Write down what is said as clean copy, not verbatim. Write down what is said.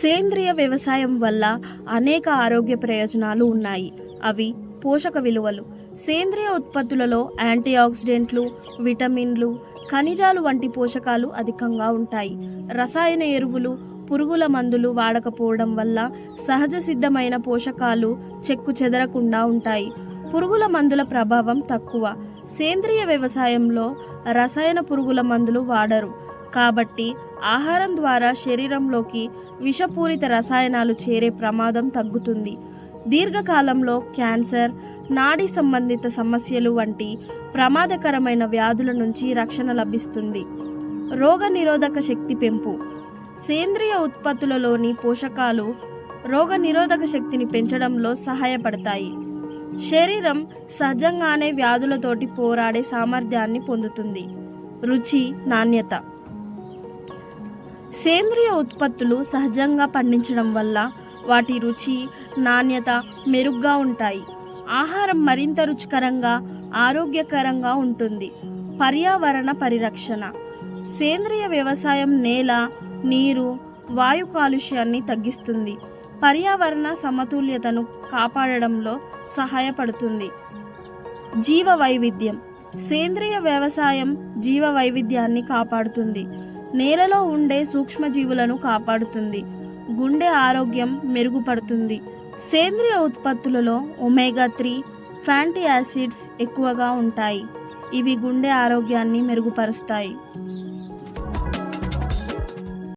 సేంద్రియ వ్యవసాయం వల్ల అనేక ఆరోగ్య ప్రయోజనాలు ఉన్నాయి. అవి పోషక విలువలు. సేంద్రియ ఉత్పత్తులలో యాంటీ ఆక్సిడెంట్లు, విటమిన్లు, ఖనిజాలు వంటి పోషకాలు అధికంగా ఉంటాయి. రసాయన ఎరువులు, పురుగుల మందులు వాడకపోవడం వల్ల సహజ సిద్ధమైన పోషకాలు చెక్కు చెదరకుండా ఉంటాయి. పురుగుల మందుల ప్రభావం తక్కువ. సేంద్రియ వ్యవసాయంలో రసాయన పురుగుల మందులు వాడరు. కాబట్టి ఆహారం ద్వారా శరీరంలోకి విషపూరిత రసాయనాలు చేరే ప్రమాదం తగ్గుతుంది. దీర్ఘకాలంలో క్యాన్సర్, నాడీ సంబంధిత సమస్యలు వంటి ప్రమాదకరమైన వ్యాధుల నుంచి రక్షణ లభిస్తుంది. రోగ నిరోధక శక్తి పెంపు. సేంద్రియ ఉత్పత్తులలోని పోషకాలు రోగ నిరోధక శక్తిని పెంచడంలో సహాయపడతాయి. శరీరం సహజంగానే వ్యాధులతోటి పోరాడే సామర్థ్యాన్ని పొందుతుంది. రుచి, నాణ్యత. సేంద్రియ ఉత్పత్తులు సహజంగా పండించడం వల్ల వాటి రుచి, నాణ్యత మెరుగ్గా ఉంటాయి. ఆహారం మరింత రుచికరంగా, ఆరోగ్యకరంగా ఉంటుంది. పర్యావరణ పరిరక్షణ. సేంద్రియ వ్యవసాయం నేల, నీరు, వాయు కాలుష్యాన్ని తగ్గిస్తుంది. పర్యావరణ సమతుల్యతను కాపాడడంలో సహాయపడుతుంది. జీవ వైవిధ్యం. సేంద్రియ వ్యవసాయం జీవ వైవిధ్యాన్ని కాపాడుతుంది. నేలలో ఉండే సూక్ష్మజీవులను కాపాడుతుంది. గుండె ఆరోగ్యం మెరుగుపడుతుంది. సేంద్రియ ఉత్పత్తులలో ఒమేగా 3 ఫ్యాటీ యాసిడ్స్ ఎక్కువగా ఉంటాయి. ఇవి గుండె ఆరోగ్యాన్ని మెరుగుపరుస్తాయి.